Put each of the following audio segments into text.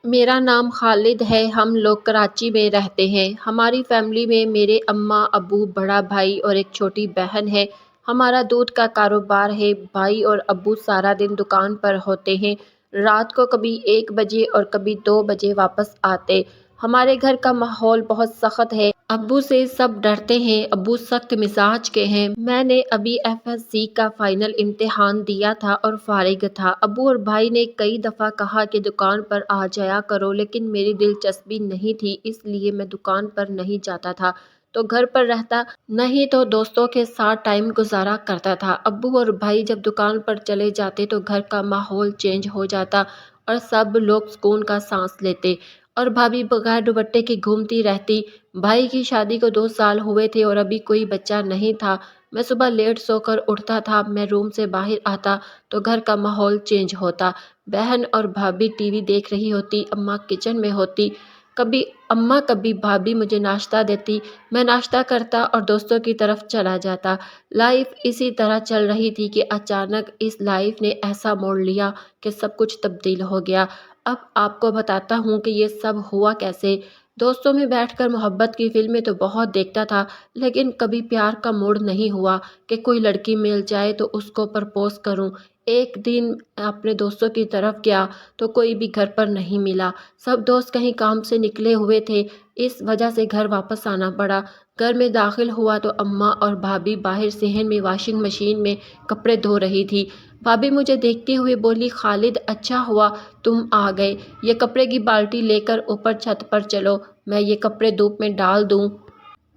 میرا نام خالد ہے۔ ہم لوگ کراچی میں رہتے ہیں۔ ہماری فیملی میں میرے اماں ابو، بڑا بھائی اور ایک چھوٹی بہن ہے۔ ہمارا دودھ کا کاروبار ہے۔ بھائی اور ابو سارا دن دکان پر ہوتے ہیں۔ رات کو کبھی 1 بجے اور کبھی 2 بجے واپس آتے۔ ہمارے گھر کا ماحول بہت سخت ہے۔ ابو سے سب ڈرتے ہیں۔ ابو سخت مزاج کے ہیں۔ میں نے ابھی FSC کا فائنل امتحان دیا تھا اور فارغ تھا۔ ابو اور بھائی نے کئی دفعہ کہا کہ دکان پر آ جایا کرو، لیکن میری دلچسپی نہیں تھی، اس لیے میں دکان پر نہیں جاتا تھا تو گھر پر رہتا، نہیں تو دوستوں کے ساتھ ٹائم گزارا کرتا تھا۔ ابو اور بھائی جب دکان پر چلے جاتے تو گھر کا ماحول چینج ہو جاتا اور سب لوگ سکون کا سانس لیتے، اور بھابھی بغیر دوپٹے کی گھومتی رہتی۔ بھائی کی شادی کو 2 سال ہوئے تھے اور ابھی کوئی بچہ نہیں تھا۔ میں صبح لیٹ سو کر اٹھتا تھا۔ میں روم سے باہر آتا تو گھر کا ماحول چینج ہوتا۔ بہن اور بھابھی ٹی وی دیکھ رہی ہوتی، اماں کچن میں ہوتی، کبھی اماں کبھی بھابھی مجھے ناشتہ دیتی، میں ناشتہ کرتا اور دوستوں کی طرف چلا جاتا۔ لائف اسی طرح چل رہی تھی کہ اچانک اس لائف نے ایسا موڑ لیا کہ سب کچھ تبدیل ہو گیا۔ اب آپ کو بتاتا ہوں کہ یہ سب ہوا کیسے۔ دوستوں میں بیٹھ کر محبت کی فلمیں تو بہت دیکھتا تھا، لیکن کبھی پیار کا موڑ نہیں ہوا کہ کوئی لڑکی مل جائے تو اس کو پرپوز کروں۔ ایک دن اپنے دوستوں کی طرف گیا تو کوئی بھی گھر پر نہیں ملا۔ سب دوست کہیں کام سے نکلے ہوئے تھے، اس وجہ سے گھر واپس آنا پڑا۔ گھر میں داخل ہوا تو اماں اور بھابھی باہر صحن میں واشنگ مشین میں کپڑے دھو رہی تھی۔ بھابھی مجھے دیکھتے ہوئے بولی، خالد اچھا ہوا تم آ گئے، یہ کپڑے کی بالٹی لے کر اوپر چھت پر چلو، میں یہ کپڑے دھوپ میں ڈال دوں۔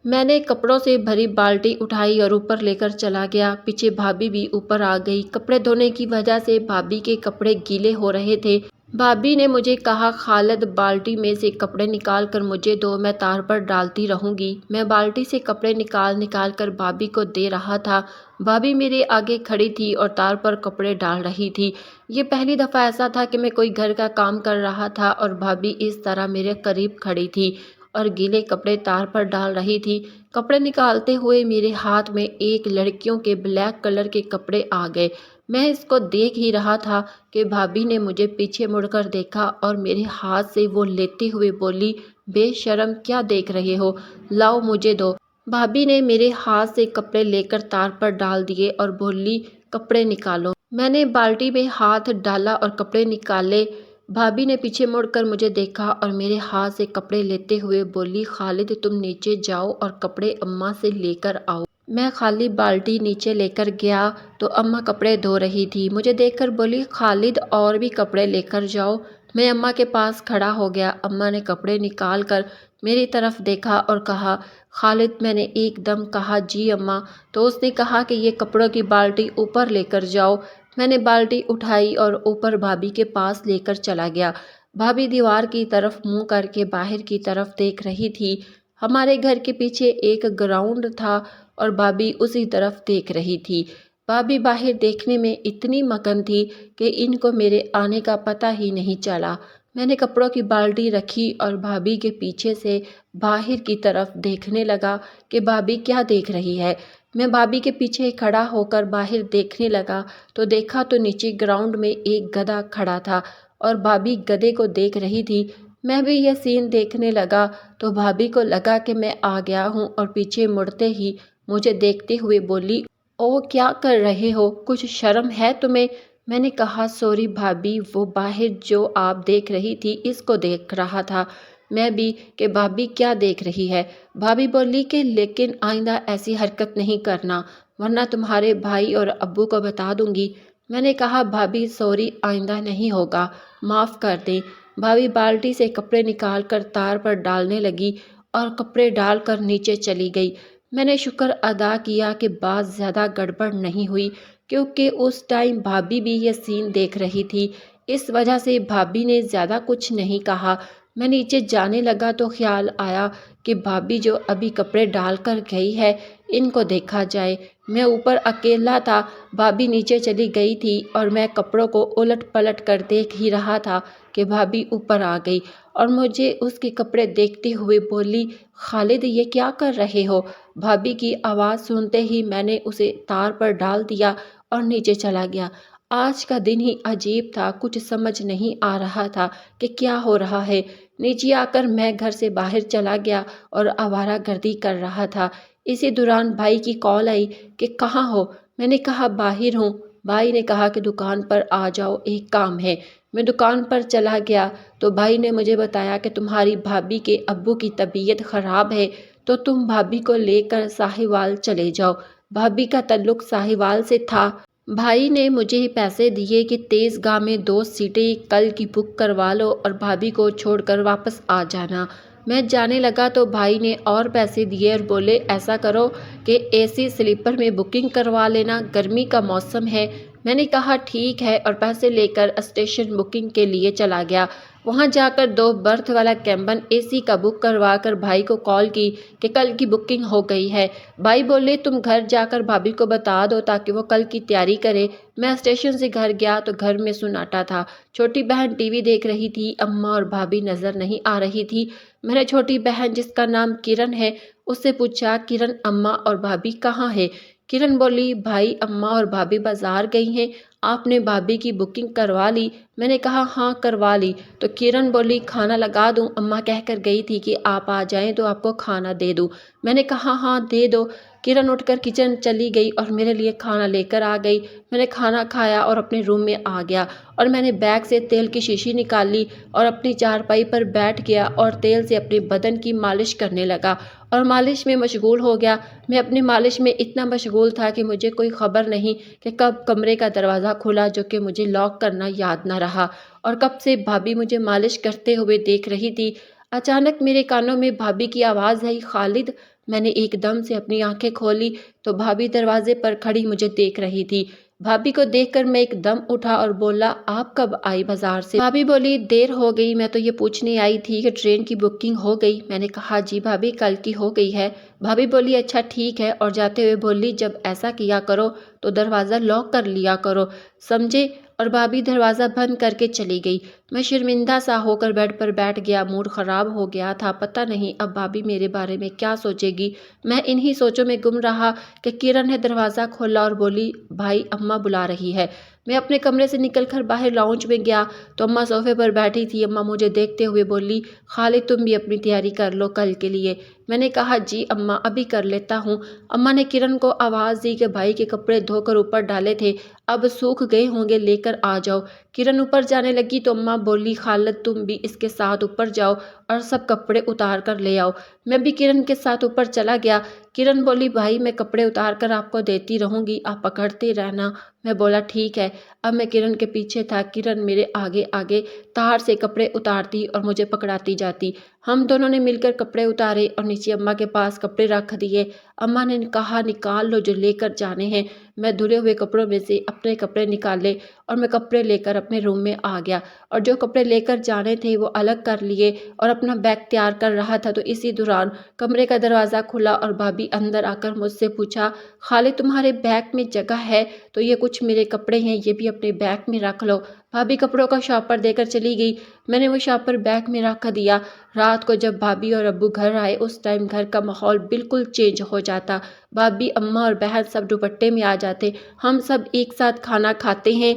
میں نے کپڑوں سے بھری بالٹی اٹھائی اور اوپر لے کر چلا گیا۔ پیچھے بھابھی بھی اوپر آ گئی۔ کپڑے دھونے کی وجہ سے بھابھی کے کپڑے گیلے ہو رہے تھے۔ بھابھی نے مجھے کہا، خالد بالٹی میں سے کپڑے نکال کر مجھے دو، میں تار پر ڈالتی رہوں گی۔ میں بالٹی سے کپڑے نکال کر بھابھی کو دے رہا تھا۔ بھابھی میرے آگے کھڑی تھی اور تار پر کپڑے ڈال رہی تھی۔ یہ پہلی دفعہ ایسا تھا کہ میں کوئی گھر کا کام کر رہا تھا اور بھابھی اس طرح میرے قریب کھڑی تھی اور گیلے کپڑے تار پر ڈال رہی تھی۔ کپڑے نکالتے ہوئے میرے ہاتھ میں ایک لڑکیوں کے بلیک کلر کے کپڑے آ گئے۔ میں اس کو دیکھ ہی رہا تھا کہ بھابھی نے مجھے پیچھے مڑ کر دیکھا اور میرے ہاتھ سے وہ لیتے ہوئے بولی، بے شرم کیا دیکھ رہے ہو، لاؤ مجھے دو۔ بھابھی نے میرے ہاتھ سے کپڑے لے کر تار پر ڈال دیے اور بولی، کپڑے نکالو۔ میں نے بالٹی میں ہاتھ ڈالا اور کپڑے نکالے۔ بھابھی نے پیچھے مڑ کر مجھے دیکھا اور میرے ہاتھ سے کپڑے لیتے ہوئے بولی، خالد تم نیچے جاؤ اور کپڑے اماں سے لے کر آؤ۔ میں خالی بالٹی نیچے لے کر گیا تو اماں کپڑے دھو رہی تھی۔ مجھے دیکھ کر بولی، خالد اور بھی کپڑے لے کر جاؤ۔ میں اماں کے پاس کھڑا ہو گیا۔ اماں نے کپڑے نکال کر میری طرف دیکھا اور کہا، خالد۔ میں نے ایک دم کہا، جی اماں۔ تو اس نے کہا کہ یہ کپڑوں کی بالٹی اوپر لے کر جاؤ۔ میں نے بالٹی اٹھائی اور اوپر بھابھی کے پاس لے کر چلا گیا۔ بھابھی دیوار کی طرف منہ کر کے باہر کی طرف دیکھ رہی تھی۔ ہمارے گھر کے پیچھے ایک گراؤنڈ تھا اور بھابھی اسی طرف دیکھ رہی تھی۔ بھابھی باہر دیکھنے میں اتنی مگن تھی کہ ان کو میرے آنے کا پتہ ہی نہیں چلا۔ میں نے کپڑوں کی بالٹی رکھی اور بھابھی کے پیچھے سے باہر کی طرف دیکھنے لگا کہ بھابھی کیا دیکھ رہی ہے۔ میں بھابھی کے پیچھے کھڑا ہو کر باہر دیکھنے لگا تو دیکھا تو نیچے گراؤنڈ میں ایک گدھا کھڑا تھا اور بھابھی گدھے کو دیکھ رہی تھی۔ میں بھی یہ سین دیکھنے لگا تو بھابھی کو لگا کہ میں آ گیا ہوں اور پیچھے مڑتے ہی مجھے دیکھتے ہوئے بولی، او کیا کر رہے ہو، کچھ شرم ہے تمہیں؟ میں نے کہا، سوری بھابھی، وہ باہر جو آپ دیکھ رہی تھی اس کو دیکھ رہا تھا۔ میں بھی کہ بھابھی کیا دیکھ رہی ہے؟ بھابھی بولی کہ لیکن آئندہ ایسی حرکت نہیں کرنا ورنہ تمہارے بھائی اور ابو کو بتا دوں گی۔ میں نے کہا، بھابھی سوری، آئندہ نہیں ہوگا، معاف کر دیں۔ بھابھی بالٹی سے کپڑے نکال کر تار پر ڈالنے لگی اور کپڑے ڈال کر نیچے چلی گئی۔ میں نے شکر ادا کیا کہ بات زیادہ گڑبڑ نہیں ہوئی، کیونکہ اس ٹائم بھابھی بھی یہ سین دیکھ رہی تھی۔ اس وجہ سے بھابھی نے زیادہ کچھ نہیں کہا۔ میں نیچے جانے لگا تو خیال آیا کہ بھابھی جو ابھی کپڑے ڈال کر گئی ہے ان کو دیکھا جائے۔ میں اوپر اکیلا تھا، بھابھی نیچے چلی گئی تھی اور میں کپڑوں کو الٹ پلٹ کر دیکھ ہی رہا تھا کہ بھابھی اوپر آ گئی اور مجھے اس کے کپڑے دیکھتے ہوئے بولی، خالد یہ کیا کر رہے ہو؟ بھابھی کی آواز سنتے ہی میں نے اسے تار پر ڈال دیا اور نیچے چلا گیا۔ آج کا دن ہی عجیب تھا، کچھ سمجھ نہیں آ رہا تھا کہ کیا ہو رہا ہے۔ نیچے آ کر میں گھر سے باہر چلا گیا اور آوارہ گردی کر رہا تھا۔ اسی دوران بھائی کی کال آئی کہ کہاں ہو؟ میں نے کہا باہر ہوں۔ بھائی نے کہا کہ دکان پر آ جاؤ، ایک کام ہے۔ میں دکان پر چلا گیا تو بھائی نے مجھے بتایا کہ تمہاری بھابھی کے ابو کی طبیعت خراب ہے تو تم بھابھی کو لے کر ساہیوال چلے جاؤ۔ بھابھی کا تعلق ساہیوال سے تھا۔ بھائی نے مجھے پیسے دیے کہ تیز گاہ میں 2 سیٹیں کل کی بک کروا لو اور بھابھی کو چھوڑ کر واپس آ جانا۔ میں جانے لگا تو بھائی نے اور پیسے دیے اور بولے ایسا کرو کہ اے سی سلیپر میں بکنگ کروا لینا، گرمی کا موسم ہے۔ میں نے کہا ٹھیک ہے اور پیسے لے کر اسٹیشن بکنگ کے لیے چلا گیا۔ وہاں جا کر 2 برتھ والا کیبن اے سی کا بک کروا کر بھائی کو کال کی کہ کل کی بکنگ ہو گئی ہے۔ بھائی بولے تم گھر جا کر بھابھی کو بتا دو تاکہ وہ کل کی تیاری کرے۔ میں اسٹیشن سے گھر گیا تو گھر میں سناٹا تھا۔ چھوٹی بہن ٹی وی دیکھ رہی تھی، اماں اور بھابھی نظر نہیں آ رہی تھی۔ میں نے چھوٹی بہن جس کا نام کرن ہے اس سے پوچھا کرن اماں اور بھابھی کہاں ہے؟ کرن بولی بھائی اماں اور بھابھی بازار گئی ہیں، آپ نے بھابھی کی بکنگ کروا لی؟ میں نے کہا ہاں کروا لی۔ تو کرن بولی کھانا لگا دوں؟ اماں کہہ کر گئی تھی کہ آپ آ جائیں تو آپ کو کھانا دے دوں۔ میں نے کہا ہاں دے دو۔ کرن اٹھ کر کچن چلی گئی اور میرے لیے کھانا لے کر آ گئی۔ میں نے کھانا کھایا اور اپنے روم میں آ گیا اور میں نے بیگ سے تیل کی شیشی نکال لی اور اپنی چارپائی پر بیٹھ گیا اور تیل سے اپنے بدن کی مالش کرنے لگا اور مالش میں مشغول ہو گیا۔ میں اپنی مالش میں اتنا مشغول تھا کہ مجھے کوئی خبر نہیں کہ کب کمرے کا دروازہ کھلا جو کہ مجھے لاک کرنا یاد نہ رہا اور کب سے بھابھی مجھے مالش کرتے ہوئے دیکھ رہی تھی۔ اچانک میرے کانوں میں بھابھی کی آواز آئی خالد۔ میں نے ایک دم سے اپنی آنکھیں کھولی تو بھابھی دروازے پر کھڑی مجھے دیکھ رہی تھی۔ بھابھی کو دیکھ کر میں ایک دم اٹھا اور بولا آپ کب آئی بازار سے؟ بھابھی بولی دیر ہو گئی، میں تو یہ پوچھنے آئی تھی کہ ٹرین کی بکنگ ہو گئی؟ میں نے کہا جی بھابھی کل کی ہو گئی ہے۔ بھابھی بولی اچھا ٹھیک ہے اور جاتے ہوئے بولی جب ایسا کیا کرو تو دروازہ لاک کر لیا کرو، سمجھے؟ اور بھابھی دروازہ بند کر کے چلی گئی۔ میں شرمندہ سا ہو کر بیڈ پر بیٹھ گیا، موڈ خراب ہو گیا تھا، پتہ نہیں اب بھابھی میرے بارے میں کیا سوچے گی۔ میں انہی سوچوں میں گم رہا کہ کرن نے دروازہ کھولا اور بولی بھائی اماں بلا رہی ہے۔ میں اپنے کمرے سے نکل کر باہر لاؤنج میں گیا تو اماں صوفے پر بیٹھی تھی۔ اماں مجھے دیکھتے ہوئے بولی خالد تم بھی اپنی تیاری کر لو کل کے لیے۔ میں نے کہا جی اماں ابھی کر لیتا ہوں۔ اماں نے کرن کو آواز دی کہ بھائی کے کپڑے دھو کر اوپر ڈالے تھے، اب سوکھ گئے ہوں گے، لے کر آ جاؤ۔ کرن اوپر جانے لگی تو اماں بولی خالد تم بھی اس کے ساتھ اوپر جاؤ اور سب کپڑے اتار کر لے آؤ۔ میں بھی کرن کے ساتھ اوپر چلا گیا۔ کرن بولی بھائی میں کپڑے اتار کر آپ کو دیتی رہوں گی، آپ پکڑتے رہنا۔ میں بولا ٹھیک ہے۔ اب میں کرن کے پیچھے تھا، کرن میرے آگے آگے تار سے کپڑے اتارتی اور مجھے پکڑاتی جاتی۔ ہم دونوں نے مل کر کپڑے اتارے اور نیچے اماں کے پاس کپڑے رکھ دیے۔ اماں نے کہا نکال لو جو لے کر جانے ہیں۔ میں دھلے ہوئے کپڑوں میں سے اپنے کپڑے نکالے اور میں کپڑے لے کر اپنے روم میں آ گیا اور جو کپڑے لے کر جانے تھے وہ الگ کر لیے اور اپنا بیگ تیار کر رہا تھا تو اسی دوران کمرے کا دروازہ کھلا اور بھابھی اندر آ کر مجھ سے پوچھا خالد تمہارے بیگ میں جگہ ہے تو یہ کچھ میرے کپڑے ہیں، یہ بھی اپنے بیگ میں رکھ لو۔ بھابھی کپڑوں کا شاپر دے کر چلی گئی۔ میں نے وہ شاپر بیگ میں رکھ دیا۔ رات کو جب بھابھی اور ابو گھر آئے اس ٹائم گھر کا ماحول بالکل چینج ہو جاتا۔ بھابھی اماں اور بہن سب دوپٹے میں آ جاتے، ہم سب ایک ساتھ کھانا کھاتے ہیں۔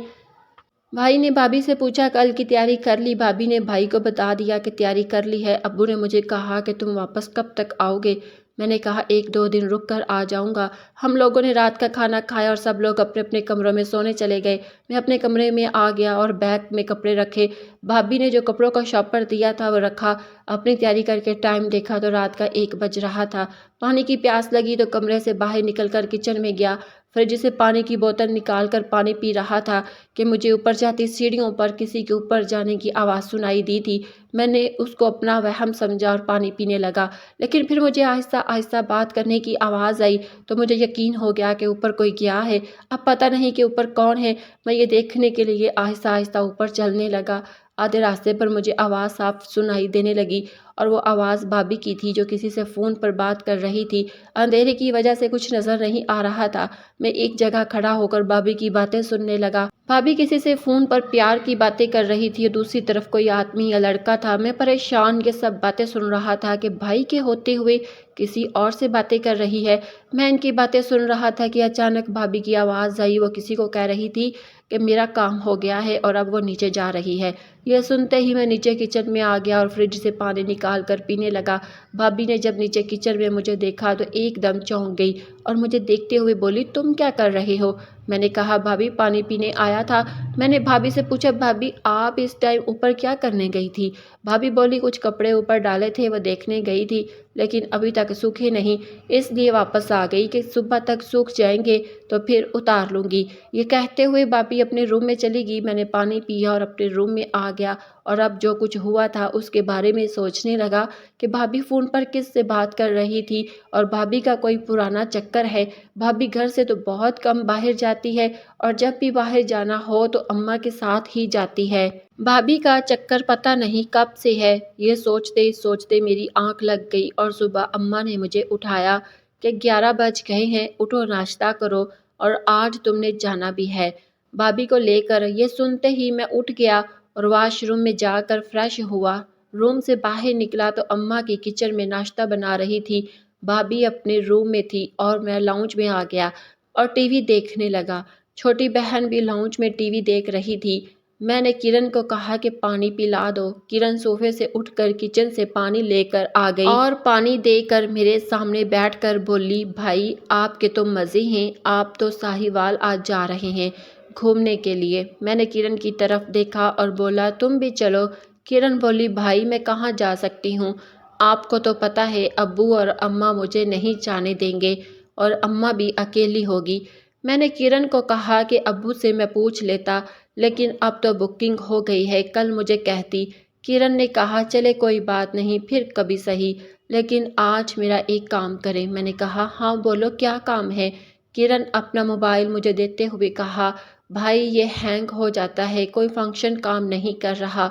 بھائی نے بھابھی سے پوچھا کل کی تیاری کر لی؟ بھابھی نے بھائی کو بتا دیا کہ تیاری کر لی ہے۔ ابو نے مجھے کہا کہ تم واپس کب تک آؤ گے؟ میں نے کہا 1-2 دن رک کر آ جاؤں گا۔ ہم لوگوں نے رات کا کھانا کھایا اور سب لوگ اپنے اپنے کمروں میں سونے چلے گئے۔ میں اپنے کمرے میں آ گیا اور بیگ میں کپڑے رکھے۔ بھابھی نے جو کپڑوں کا شاپر دیا تھا وہ رکھا۔ اپنی تیاری کر کے ٹائم دیکھا تو رات کا 1 بج رہا تھا۔ پانی کی پیاس لگی تو کمرے سے باہر نکل کر کچن میں گیا، فریج سے پانی کی بوتل نکال کر پانی پی رہا تھا کہ مجھے اوپر جاتی سیڑھیوں پر کسی کے اوپر جانے کی آواز سنائی دی تھی۔ میں نے اس کو اپنا وہم سمجھا اور پانی پینے لگا، لیکن پھر مجھے آہستہ آہستہ بات کرنے کی آواز آئی تو مجھے یقین ہو گیا کہ اوپر کوئی گیا ہے۔ اب پتہ نہیں کہ اوپر کون ہے، میں یہ دیکھنے کے لیے آہستہ آہستہ اوپر چلنے لگا۔ آدھے راستے پر مجھے آواز صاف سنائی دینے لگی اور وہ آواز بھابھی کی تھی جو کسی سے فون پر بات کر رہی تھی۔ اندھیرے کی وجہ سے کچھ نظر نہیں آ رہا تھا۔ میں ایک جگہ کھڑا ہو کر بھابھی کی باتیں سننے لگا۔ بھابھی کسی سے فون پر پیار کی باتیں کر رہی تھی اور دوسری طرف کوئی آدمی یا لڑکا تھا۔ میں پریشان یہ سب باتیں سن رہا تھا کہ بھائی کے ہوتے ہوئے کسی اور سے باتیں کر رہی ہے۔ میں ان کی باتیں سن رہا تھا کہ اچانک بھابھی کی آواز آئی، وہ کسی کو کہہ رہی تھی کہ میرا کام ہو گیا ہے اور اب وہ نیچے جا رہی ہے۔ یہ سنتے ہی میں نیچے کچن میں آ گیا اور فریج سے پانی نکال کر پینے لگا۔ بھابی نے جب نیچے کچن میں مجھے دیکھا تو ایک دم چونک گئی اور مجھے دیکھتے ہوئے بولی، تم کیا کر رہے ہو؟ میں نے کہا بھابی پانی پینے آیا تھا۔ میں نے بھابی سے پوچھا، بھابی آپ اس ٹائم اوپر کیا کرنے گئی تھی؟ بھابی بولی، کچھ کپڑے اوپر ڈالے تھے وہ دیکھنے گئی تھی، لیکن ابھی تک سوکھے نہیں، اس لیے واپس آ گئی کہ صبح تک سوکھ جائیں گے تو پھر اتار لوں گی۔ یہ کہتے ہوئے بھابی اپنے روم میں چلی گئی۔ میں نے پانی پیا اور اپنے روم میں آ گیا اور اب جو کچھ ہوا تھا اس کے بارے میں سوچنے لگا کہ بھابی فون پر کس سے بات کر رہی تھی اور بھابی کا کوئی پرانا چکر ہے۔ بھابی گھر سے تو بہت کم باہر جاتی ہے اور جب بھی باہر جانا ہو تو اماں کے ساتھ ہی جاتی ہے۔ بھابی کا چکر پتہ نہیں کب سے ہے۔ یہ سوچتے سوچتے میری آنکھ لگ گئی اور صبح اماں نے مجھے اٹھایا کہ 11 بج گئے ہیں، اٹھو ناشتہ کرو اور آج تم نے جانا بھی ہے بھابی کو لے کر۔ یہ سنتے ہی میں اٹھ گیا اور واش روم میں جا کر فریش ہوا۔ روم سے باہر نکلا تو اماں کی کچن میں ناشتہ بنا رہی تھی۔ بھابی اپنے روم میں تھی اور میں لاؤنج میں آ گیا اور ٹی وی دیکھنے لگا۔ چھوٹی بہن بھی لاؤنج میں ٹی وی دیکھ رہی تھی۔ میں نے کرن کو کہا کہ پانی پلا دو۔ کرن صوفے سے اٹھ کر کچن سے پانی لے کر آ گئی اور پانی دے کر میرے سامنے بیٹھ کر بولی، بھائی آپ کے تو مزے ہیں، آپ تو ساہیوال آج جا رہے ہیں گھومنے کے لیے۔ میں نے کرن کی طرف دیکھا اور بولا، تم بھی چلو۔ کرن بولی، بھائی میں کہاں جا سکتی ہوں، آپ کو تو پتہ ہے ابو اور اماں مجھے نہیں جانے دیں گے اور اماں بھی اکیلی ہوگی۔ میں نے کرن کو کہا کہ ابو سے میں پوچھ لیتا، لیکن اب تو بکنگ ہو گئی ہے، کل مجھے کہتی۔ کرن نے کہا، چلے کوئی بات نہیں، پھر کبھی سہی، لیکن آج میرا ایک کام کریں۔ میں نے کہا، ہاں بولو کیا کام ہے؟ کرن اپنا موبائل مجھے دیتے ہوئے کہا، بھائی یہ ہینگ ہو جاتا ہے، کوئی فنکشن کام نہیں کر رہا۔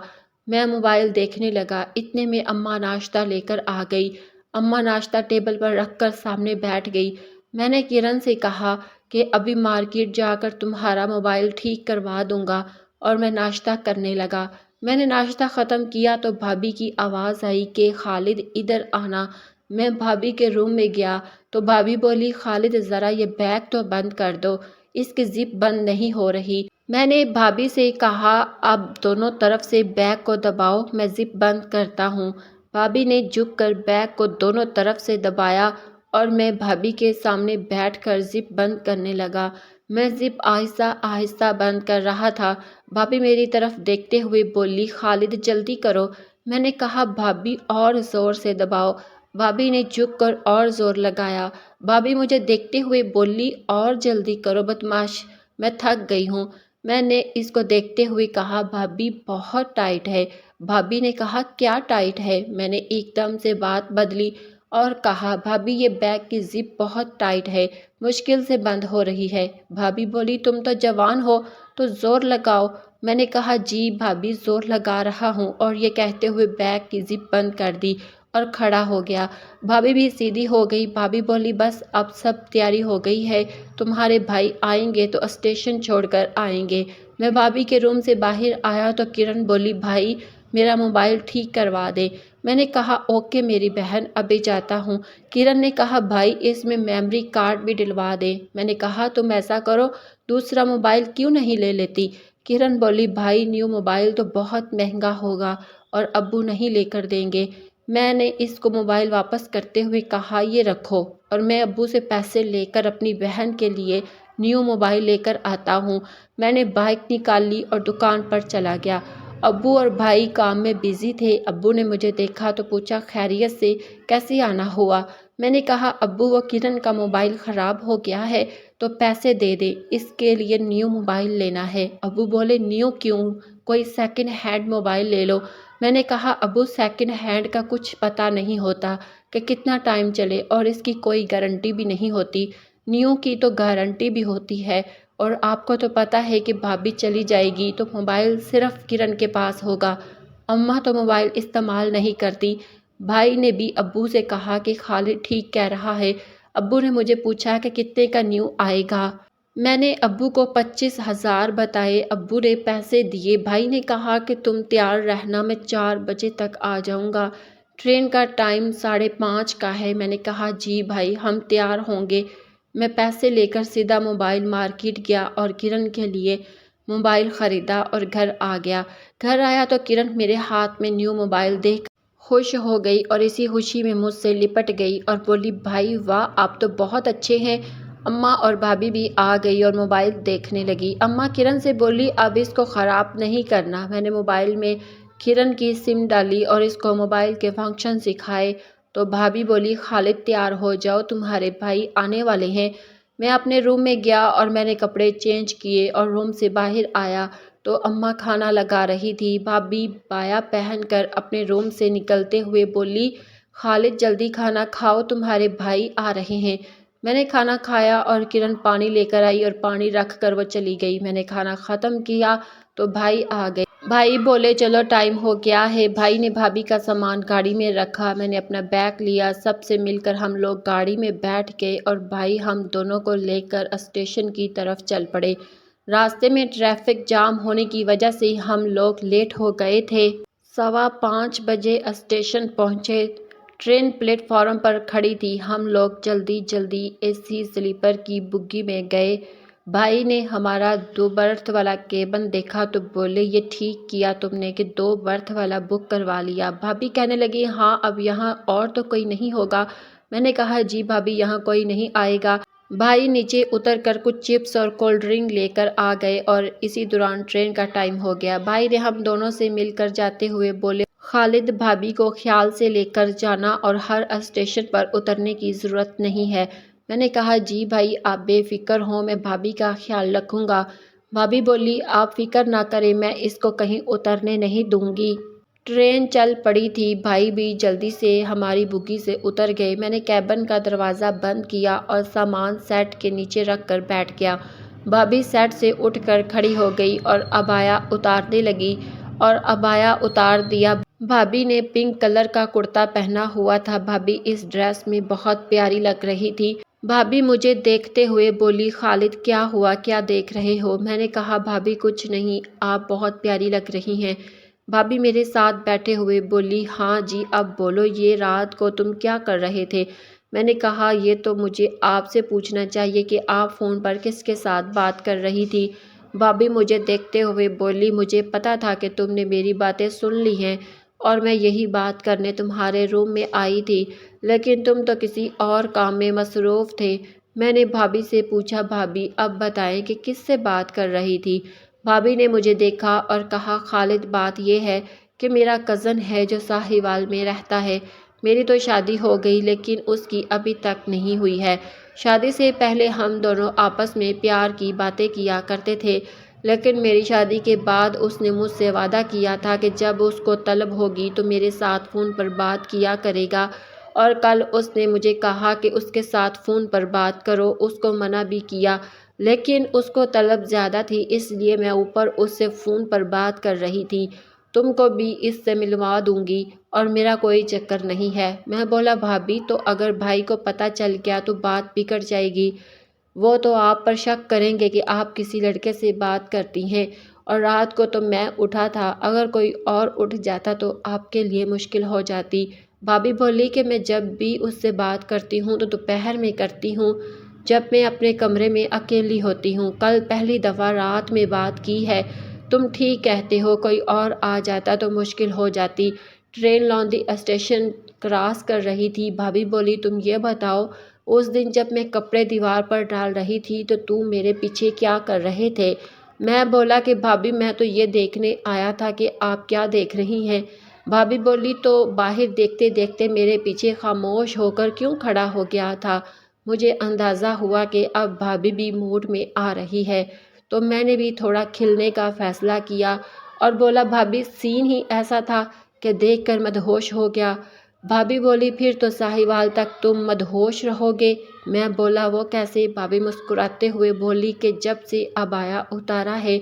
میں موبائل دیکھنے لگا، اتنے میں اماں ناشتہ لے کر آ گئی۔ اماں ناشتہ ٹیبل پر رکھ کر سامنے بیٹھ گئی۔ میں نے کرن سے کہا کہ ابھی مارکیٹ جا کر تمہارا موبائل ٹھیک کروا دوں گا اور میں ناشتہ کرنے لگا۔ میں نے ناشتہ ختم کیا تو بھابی کی آواز آئی کہ خالد ادھر آنا۔ میں بھابی کے روم میں گیا تو بھابی بولی، خالد ذرا یہ بیگ تو بند کر دو، اس کی زپ بند نہیں ہو رہی۔ میں نے بھابی سے کہا، اب دونوں طرف سے بیگ کو دباؤ، میں زپ بند کرتا ہوں۔ بھابی نے جھک کر بیگ کو دونوں طرف سے دبایا اور میں بھابی کے سامنے بیٹھ کر زپ بند کرنے لگا۔ میں زپ آہستہ آہستہ بند کر رہا تھا۔ بھابی میری طرف دیکھتے ہوئے بولی، خالد جلدی کرو۔ میں نے کہا، بھابی اور زور سے دباؤ۔ بھابی نے جھک کر اور زور لگایا۔ بھابی مجھے دیکھتے ہوئے بولی، اور جلدی کرو بدمعاش، میں تھک گئی ہوں۔ میں نے اس کو دیکھتے ہوئے کہا، بھابی بہت ٹائٹ ہے۔ بھابی نے کہا، کیا ٹائٹ ہے؟ میں نے ایک دم سے بات بدلی اور کہا، بھابی یہ بیگ کی زپ بہت ٹائٹ ہے، مشکل سے بند ہو رہی ہے۔ بھابی بولی، تم تو جوان ہو تو زور لگاؤ۔ میں نے کہا، جی بھابی زور لگا رہا ہوں، اور یہ کہتے ہوئے بیگ کی زپ بند کر دی اور کھڑا ہو گیا۔ بھابی بھی سیدھی ہو گئی۔ بھابی بولی، بس اب سب تیاری ہو گئی ہے، تمہارے بھائی آئیں گے تو اسٹیشن چھوڑ کر آئیں گے۔ میں بھابی کے روم سے باہر آیا تو کرن بولی، بھائی میرا موبائل ٹھیک کروا دے۔ میں نے کہا، اوکے میری بہن، ابھی جاتا ہوں۔ کرن نے کہا، بھائی اس میں میموری کارڈ بھی ڈلوا دے۔ میں نے کہا، تم ایسا کرو، دوسرا موبائل کیوں نہیں لے لیتی؟ کرن بولی، بھائی نیو موبائل تو بہت مہنگا ہوگا اور ابو نہیں لے کر دیں گے۔ میں نے اس کو موبائل واپس کرتے ہوئے کہا، یہ رکھو، اور میں ابو سے پیسے لے کر اپنی بہن کے لیے نیو موبائل لے کر آتا ہوں۔ میں نے بائک نکال لی اور دکان پر چلا گیا۔ ابو اور بھائی کام میں بزی تھے۔ ابو نے مجھے دیکھا تو پوچھا، خیریت سے، کیسے آنا ہوا؟ میں نے کہا، ابو وہ کرن کا موبائل خراب ہو گیا ہے تو پیسے دے دے، اس کے لیے نیو موبائل لینا ہے۔ ابو بولے، نیو کیوں، کوئی سیکنڈ ہینڈ موبائل لے لو۔ میں نے کہا، ابو سیکنڈ ہینڈ کا کچھ پتہ نہیں ہوتا کہ کتنا ٹائم چلے اور اس کی کوئی گارنٹی بھی نہیں ہوتی، نیو کی تو گارنٹی بھی ہوتی ہے، اور آپ کو تو پتہ ہے کہ بھابی چلی جائے گی تو موبائل صرف کرن کے پاس ہوگا، اماں تو موبائل استعمال نہیں کرتی۔ بھائی نے بھی ابو سے کہا کہ خالد ٹھیک کہہ رہا ہے۔ ابو نے مجھے پوچھا کہ کتنے کا نیو آئے گا۔ میں نے ابو کو 25,000 بتائے۔ ابو نے پیسے دیے۔ بھائی نے کہا کہ تم تیار رہنا، میں 4 بجے تک آ جاؤں گا، ٹرین کا ٹائم 5:30 کا ہے۔ میں نے کہا، جی بھائی ہم تیار ہوں گے۔ میں پیسے لے کر سیدھا موبائل مارکیٹ گیا اور کرن کے لیے موبائل خریدا اور گھر آ گیا۔ گھر آیا تو کرن میرے ہاتھ میں نیو موبائل دیکھ خوش ہو گئی اور اسی خوشی میں مجھ سے لپٹ گئی اور بولی بھائی واہ آپ تو بہت اچھے ہیں۔ اماں اور بھابھی بھی آ گئی اور موبائل دیکھنے لگی۔ اماں کرن سے بولی اب اس کو خراب نہیں کرنا۔ میں نے موبائل میں کرن کی سم ڈالی اور اس کو موبائل کے فنکشن سکھائے تو بھابھی بولی خالد تیار ہو جاؤ تمہارے بھائی آنے والے ہیں۔ میں اپنے روم میں گیا اور میں نے کپڑے چینج کیے اور روم سے باہر آیا تو اماں کھانا لگا رہی تھی۔ بھابھی بایا پہن کر اپنے روم سے نکلتے ہوئے بولی خالد جلدی کھانا کھاؤ تمہارے بھائی آ رہے ہیں۔ میں نے کھانا کھایا اور کرن پانی لے کر آئی اور پانی رکھ کر وہ چلی گئی۔ میں نے کھانا ختم کیا تو بھائی آ گئے۔ بھائی بولے چلو ٹائم ہو گیا ہے۔ بھائی نے بھابھی کا سامان گاڑی میں رکھا، میں نے اپنا بیگ لیا، سب سے مل کر ہم لوگ گاڑی میں بیٹھ گئے اور بھائی ہم دونوں کو لے کر اسٹیشن کی طرف چل پڑے۔ راستے میں ٹریفک جام ہونے کی وجہ سے ہم لوگ لیٹ ہو گئے تھے۔ 5:15 بجے اسٹیشن پہنچے۔ ٹرین پلیٹ فارم پر کھڑی تھی۔ ہم لوگ جلدی جلدی اے سی سلیپر کی بوگی میں گئے۔ بھائی نے ہمارا 2 برتھ والا کیبن دیکھا تو بولے یہ ٹھیک کیا تم نے کہ 2 برتھ والا بک کروا لیا۔ بھابھی کہنے لگی ہاں اب یہاں اور تو کوئی نہیں ہوگا۔ میں نے کہا جی بھابھی یہاں کوئی نہیں آئے گا۔ بھائی نیچے اتر کر کچھ چپس اور کولڈ ڈرنک لے کر آ گئے اور اسی دوران ٹرین کا ٹائم ہو گیا۔ بھائی نے ہم دونوں سے مل کر جاتے ہوئے بولے خالد بھابھی کو خیال سے لے کر جانا اور ہر اسٹیشن پر اترنے کی ضرورت نہیں ہے۔ میں نے کہا جی بھائی آپ بے فکر ہوں میں بھابھی کا خیال رکھوں گا۔ بھابھی بولی آپ فکر نہ کریں میں اس کو کہیں اترنے نہیں دوں گی۔ ٹرین چل پڑی تھی۔ بھائی بھی جلدی سے ہماری بوگی سے اتر گئے۔ میں نے کیبن کا دروازہ بند کیا اور سامان سیٹ کے نیچے رکھ کر بیٹھ گیا۔ بھابھی سیٹ سے اٹھ کر کھڑی ہو گئی اور عبایا اتارنے لگی اور عبایا اتار دیا۔ بھابھی نے پنک کلر کا کرتا پہنا ہوا تھا۔ بھابھی اس ڈریس میں بہت پیاری لگ رہی تھی۔ بھابھی مجھے دیکھتے ہوئے بولی خالد کیا ہوا کیا دیکھ رہے ہو؟ میں نے کہا بھابھی کچھ نہیں آپ بہت پیاری لگ رہی ہیں۔ بھابھی میرے ساتھ بیٹھے ہوئے بولی ہاں جی اب بولو یہ رات کو تم کیا کر رہے تھے؟ میں نے کہا یہ تو مجھے آپ سے پوچھنا چاہیے کہ آپ فون پر کس کے ساتھ بات کر رہی تھی۔ بھابھی مجھے دیکھتے ہوئے بولی مجھے پتا تھا کہ تم نے میری باتیں سن لی ہیں اور میں یہی بات کرنے تمہارے روم میں آئی تھی لیکن تم تو کسی اور کام میں مصروف تھے۔ میں نے بھابھی سے پوچھا بھابھی اب بتائیں کہ کس سے بات کر رہی تھی؟ بھابھی نے مجھے دیکھا اور کہا خالد بات یہ ہے کہ میرا کزن ہے جو ساہیوال میں رہتا ہے۔ میری تو شادی ہو گئی لیکن اس کی ابھی تک نہیں ہوئی ہے۔ شادی سے پہلے ہم دونوں آپس میں پیار کی باتیں کیا کرتے تھے لیکن میری شادی کے بعد اس نے مجھ سے وعدہ کیا تھا کہ جب اس کو طلب ہوگی تو میرے ساتھ فون پر بات کیا کرے گا اور کل اس نے مجھے کہا کہ اس کے ساتھ فون پر بات کرو۔ اس کو منع بھی کیا لیکن اس کو طلب زیادہ تھی اس لیے میں اوپر اس سے فون پر بات کر رہی تھی۔ تم کو بھی اس سے ملوا دوں گی اور میرا کوئی چکر نہیں ہے۔ میں بولا بھابھی تو اگر بھائی کو پتہ چل گیا تو بات بگڑ جائے گی۔ وہ تو آپ پر شک کریں گے کہ آپ کسی لڑکے سے بات کرتی ہیں اور رات کو تو میں اٹھا تھا اگر کوئی اور اٹھ جاتا تو آپ کے لیے مشکل ہو جاتی۔ بھابھی بولی کہ میں جب بھی اس سے بات کرتی ہوں تو دوپہر میں کرتی ہوں جب میں اپنے کمرے میں اکیلی ہوتی ہوں۔ کل پہلی دفعہ رات میں بات کی ہے۔ تم ٹھیک کہتے ہو کوئی اور آ جاتا تو مشکل ہو جاتی۔ ٹرین لودھی اسٹیشن کراس کر رہی تھی۔ بھابھی بولی تم یہ بتاؤ اس دن جب میں کپڑے دیوار پر ڈال رہی تھی تو تم میرے پیچھے کیا کر رہے تھے؟ میں بولا کہ بھابھی میں تو یہ دیکھنے آیا تھا کہ آپ کیا دیکھ رہی ہیں۔ بھابھی بولی تو باہر دیکھتے دیکھتے میرے پیچھے خاموش ہو کر کیوں کھڑا ہو گیا تھا؟ مجھے اندازہ ہوا کہ اب بھابھی بھی موڈ میں آ رہی ہے تو میں نے بھی تھوڑا کھلنے کا فیصلہ کیا اور بولا بھابھی سین ہی ایسا تھا کہ دیکھ کر مدہوش ہو گیا۔ بھابھی بولی پھر تو ساہیوال تک تم مدہوش رہو گے؟ میں بولا وہ کیسے؟ بھابھی مسکراتے ہوئے بولی کہ جب سے عبایا اتارا ہے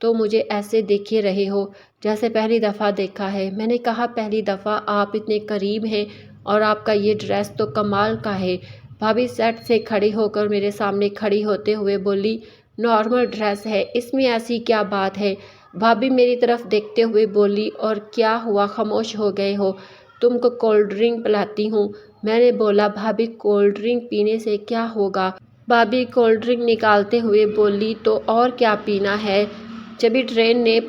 تو مجھے ایسے دیکھے رہے ہو جیسے پہلی دفعہ دیکھا ہے۔ میں نے کہا پہلی دفعہ آپ اتنے قریب ہیں اور آپ کا یہ ڈریس تو کمال کا ہے۔ بھابھی سیٹ سے کھڑی ہو کر میرے سامنے کھڑی ہوتے ہوئے بولی نارمل ڈریس ہے اس میں ایسی کیا بات ہے؟ بھابھی میری طرف دیکھتے ہوئے بولی اور کیا ہوا خاموش ہو گئے ہو؟ تم کو کولڈ ڈرنک پلاتی ہوں۔ میں نے بولا بھابھی کولڈ ڈرنک پینے سے کیا ہوگا؟ بھابھی کولڈ ڈرنک نکالتے ہوئے بولی تو اور کیا پینا ہے؟ جبھی ٹرین نے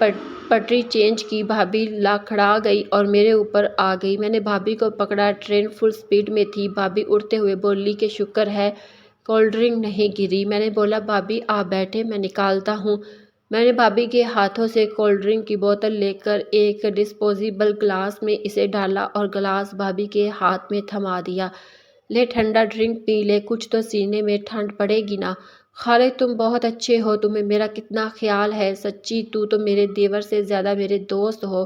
پٹری چینج کی، بھابھی لڑکھڑا گئی اور میرے اوپر آ گئی۔ میں نے بھابھی کو پکڑا، ٹرین فل سپیڈ میں تھی۔ بھابھی اڑتے ہوئے بولی کہ شکر ہے کولڈ ڈرنک نہیں گری۔ میں نے بولا بھابھی آپ بیٹھیں، میں نکالتا ہوں۔ میں نے بھابھی کے ہاتھوں سے کولڈ ڈرنک کی بوتل لے کر ایک ڈسپوزیبل گلاس میں اسے ڈالا اور گلاس بھابھی کے ہاتھ میں تھما دیا۔ لے ٹھنڈا ڈرنک پی لے، کچھ تو سینے میں ٹھنڈ پڑے گی نا۔ خالد تم بہت اچھے ہو، تمہیں میرا کتنا خیال ہے، سچی تو میرے دیور سے زیادہ میرے دوست ہو۔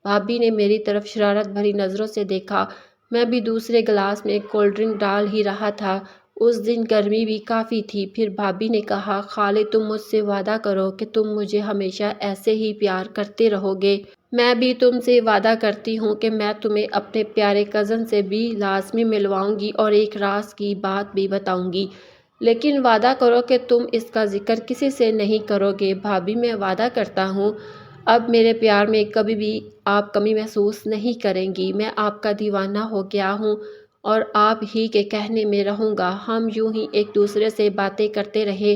بھابھی نے میری طرف شرارت بھری نظروں سے دیکھا۔ میں بھی دوسرے گلاس میں کولڈ ڈرنک ڈال ہی رہا تھا۔ اس دن گرمی بھی کافی تھی۔ پھر بھابھی نے کہا خالد تم مجھ سے وعدہ کرو کہ تم مجھے ہمیشہ ایسے ہی پیار کرتے رہو گے۔ میں بھی تم سے وعدہ کرتی ہوں کہ میں تمہیں اپنے پیارے کزن سے بھی لازمی ملواؤں گی اور ایک راز کی بات بھی بتاؤں گی، لیکن وعدہ کرو کہ تم اس کا ذکر کسی سے نہیں کرو گے۔ بھابھی میں وعدہ کرتا ہوں، اب میرے پیار میں کبھی بھی آپ کمی محسوس نہیں کریں گی۔ میں آپ کا دیوانہ ہو گیا ہوں اور آپ ہی کے کہنے میں رہوں گا۔ ہم یوں ہی ایک دوسرے سے باتیں کرتے رہے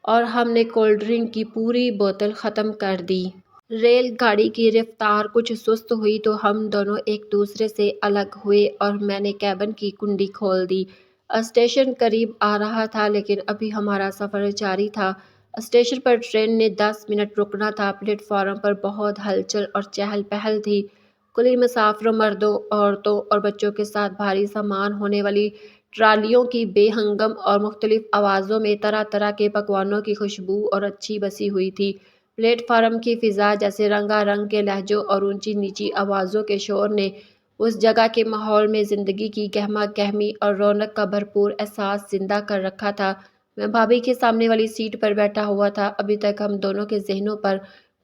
اور ہم نے کولڈ ڈرنک کی پوری بوتل ختم کر دی۔ ریل گاڑی کی رفتار کچھ سست ہوئی تو ہم دونوں ایک دوسرے سے الگ ہوئے اور میں نے کیبن کی کنڈی کھول دی۔ اسٹیشن قریب آ رہا تھا لیکن ابھی ہمارا سفر جاری تھا۔ اسٹیشن پر ٹرین نے 10 منٹ رکنا تھا۔ پلیٹ فارم پر بہت ہلچل اور چہل پہل تھی۔ کلی مسافروں، مردوں، عورتوں اور بچوں کے ساتھ بھاری سامان ہونے والی ٹرالیوں کی بے ہنگم اور مختلف آوازوں میں طرح طرح کے پکوانوں کی خوشبو اور اچھی بسی ہوئی تھی۔ پلیٹ فارم کی فضا جیسے رنگا رنگ کے لہجوں اور اونچی نیچی آوازوں کے شور نے اس جگہ کے ماحول میں زندگی کی گہما گہمی اور رونق کا بھرپور احساس زندہ کر رکھا تھا۔ میں بھابھی کے سامنے والی سیٹ پر بیٹھا ہوا تھا۔ ابھی تک ہم دونوں کے ذہنوں پر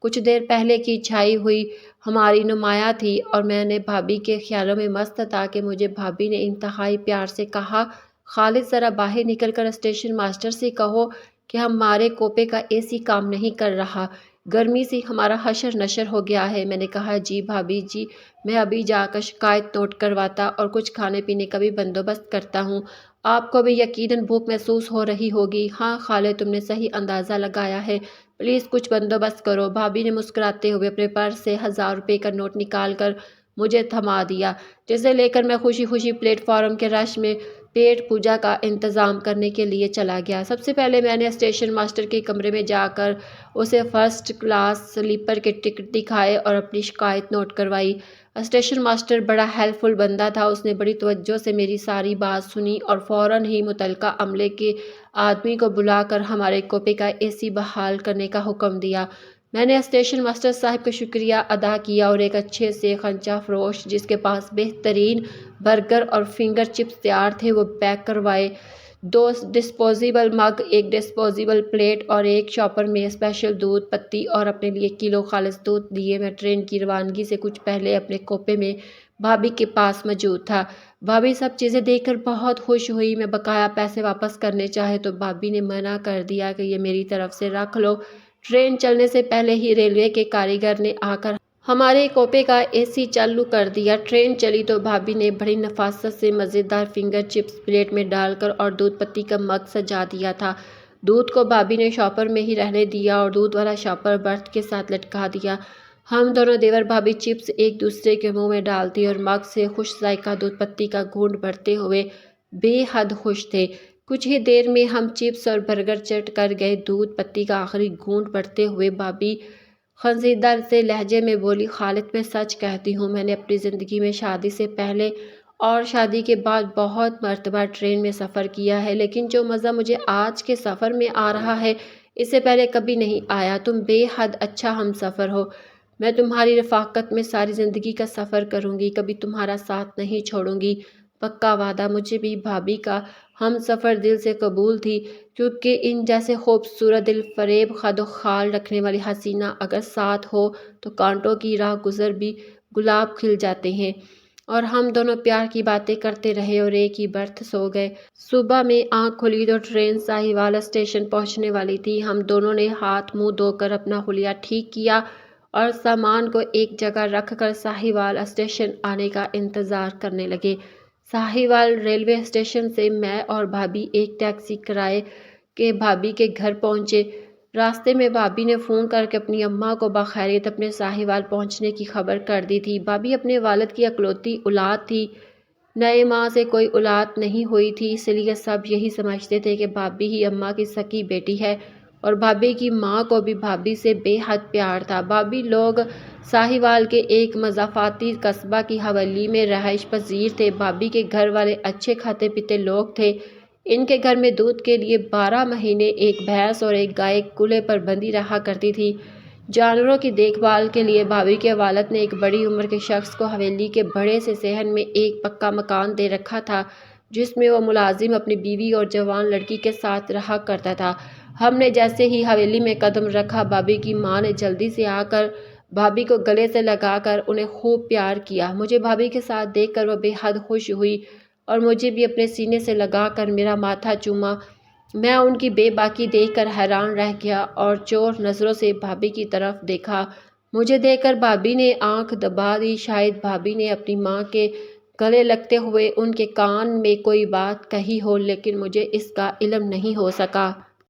کچھ دیر پہلے کی چھائی ہوئی ہماری نمایاں تھی اور میں نے بھابھی کے خیالوں میں مست تھا کہ مجھے بھابھی نے انتہائی پیار سے کہا خالد ذرا باہر نکل کر اسٹیشن ماسٹر سے کہو کہ ہمارے کوپے کا اے سی کام نہیں کر رہا، گرمی سے ہمارا حشر نشر ہو گیا ہے۔ میں نے کہا جی بھابھی جی، میں ابھی جا کر شکایت نوٹ کرواتا اور کچھ کھانے پینے کا بھی بندوبست کرتا ہوں۔ آپ کو بھی یقیناً بھوک محسوس ہو رہی ہوگی۔ ہاں خالد تم نے صحیح اندازہ لگایا ہے، پلیز کچھ بندوبست کرو۔ بھابھی نے مسکراتے ہوئے اپنے پرس سے 1000 روپے کا نوٹ نکال کر مجھے تھما دیا، جسے لے کر میں خوشی خوشی پلیٹ فارم کے رش میں پیٹ پوجا کا انتظام کرنے کے لیے چلا گیا۔ سب سے پہلے میں نے اسٹیشن ماسٹر کے کمرے میں جا کر اسے فرسٹ کلاس سلیپر کے ٹکٹ دکھائے اور اپنی شکایت نوٹ کروائی۔ اسٹیشن ماسٹر بڑا ہیلپ فل بندہ تھا۔ اس نے بڑی توجہ سے میری ساری بات سنی اور فوراً ہی متعلقہ عملے کے آدمی کو بلا کر ہمارے کوپے کا اے سی بحال کرنے کا حکم دیا۔ میں نے اسٹیشن ماسٹر صاحب کا شکریہ ادا کیا اور ایک اچھے سے خنچا فروش جس کے پاس بہترین برگر اور فنگر چپس تیار تھے وہ پیک کروائے۔ 2 ڈسپوزیبل مگ، ایک ڈسپوزیبل پلیٹ اور ایک شاپر میں اسپیشل دودھ پتی اور اپنے لیے 1 کلو خالص دودھ لیے میں ٹرین کی روانگی سے کچھ پہلے اپنے کوپے میں بھابھی کے پاس موجود تھا۔ بھابھی سب چیزیں دیکھ کر بہت خوش ہوئی۔ میں بقایا پیسے واپس کرنے چاہے تو بھابھی نے منع کر دیا کہ یہ میری طرف سے رکھ لو۔ ٹرین چلنے سے پہلے ہی ریلوے کے کاریگر نے آ کر ہمارے کوپے کا اے سی چالو کر دیا۔ ٹرین چلی تو بھابھی نے بڑی نفاست سے مزیدار فنگر چپس پلیٹ میں ڈال کر اور دودھ پتی کا مگ سجا دیا تھا۔ دودھ کو بھابھی نے شاپر میں ہی رہنے دیا اور دودھ والا شاپر برتھ کے ساتھ لٹکا دیا۔ ہم دونوں دیور بھابھی چپس ایک دوسرے کے منہ میں ڈالتے اور مگ سے خوش ذائقہ دودھ پتی کا گھونٹ بھرتے ہوئے بے حد خوش تھے۔ کچھ ہی دیر میں ہم چپس اور برگر چٹ کر گئے۔ دودھ پتی کا آخری گھونٹ بھرتے ہوئے بھابھی خنزیدہ سے لہجے میں بولی خالد میں سچ کہتی ہوں، میں نے اپنی زندگی میں شادی سے پہلے اور شادی کے بعد بہت مرتبہ ٹرین میں سفر کیا ہے، لیکن جو مزہ مجھے آج کے سفر میں آ رہا ہے اس سے پہلے کبھی نہیں آیا۔ تم بے حد اچھا ہم سفر ہو۔ میں تمہاری رفاقت میں ساری زندگی کا سفر کروں گی، کبھی تمہارا ساتھ نہیں چھوڑوں گی، پکا وعدہ۔ مجھے بھی بھابھی کا ہم سفر دل سے قبول تھی، کیونکہ ان جیسے خوبصورت دل فریب خد و خال رکھنے والی حسینہ اگر ساتھ ہو تو کانٹوں کی راہ گزر بھی گلاب کھل جاتے ہیں۔ اور ہم دونوں پیار کی باتیں کرتے رہے اور ایک ہی برتھ سو گئے۔ صبح میں آنکھ کھلی تو ٹرین ساہیوال اسٹیشن پہنچنے والی تھی۔ ہم دونوں نے ہاتھ منہ دھو کر اپنا حلیہ ٹھیک کیا اور سامان کو ایک جگہ رکھ کر ساہیوال اسٹیشن آنے کا انتظار کرنے لگے۔ ساہیوال ریلوے اسٹیشن سے میں اور بھابھی ایک ٹیکسی کرائے کے بھابھی کے گھر پہنچے۔ راستے میں بھابھی نے فون کر کے اپنی اماں کو بخیریت اپنے ساہیوال پہنچنے کی خبر کر دی تھی۔ بھابھی اپنے والد کی اکلوتی اولاد تھی، نئے ماں سے کوئی اولاد نہیں ہوئی تھی، اس لیے سب یہی سمجھتے تھے کہ بھابھی ہی اماں کی سکی بیٹی ہے، اور بھابھی کی ماں کو بھی بھابھی سے بے حد پیار تھا۔ بھابھی لوگ ساہیوال کے ایک مضافاتی قصبہ کی حویلی میں رہائش پذیر تھے۔ بھابھی کے گھر والے اچھے کھاتے پیتے لوگ تھے۔ ان کے گھر میں دودھ کے لیے 12 مہینے ایک بھینس اور ایک گائے کولے پر بندھی رہا کرتی تھی۔ جانوروں کی دیکھ بھال کے لیے بھابھی کے والد نے ایک بڑی عمر کے شخص کو حویلی کے بڑے سے صحن میں ایک پکا مکان دے رکھا تھا، جس میں وہ ملازم اپنی بیوی اور جوان لڑکی کے ساتھ رہا کرتا تھا۔ ہم نے جیسے ہی حویلی میں قدم رکھا، بھابھی کی ماں نے جلدی سے آ کر بھابھی کو گلے سے لگا کر انہیں خوب پیار کیا۔ مجھے بھابھی کے ساتھ دیکھ کر وہ بے حد خوش ہوئی اور مجھے بھی اپنے سینے سے لگا کر میرا ماتھا چوما۔ میں ان کی بے باکی دیکھ کر حیران رہ گیا اور چور نظروں سے بھابھی کی طرف دیکھا۔ مجھے دیکھ کر بھابھی نے آنکھ دبا دی۔ شاید بھابھی نے اپنی ماں کے گلے لگتے ہوئے ان کے کان میں کوئی بات کہی ہو، لیکن مجھے اس کا علم نہیں ہو سکا۔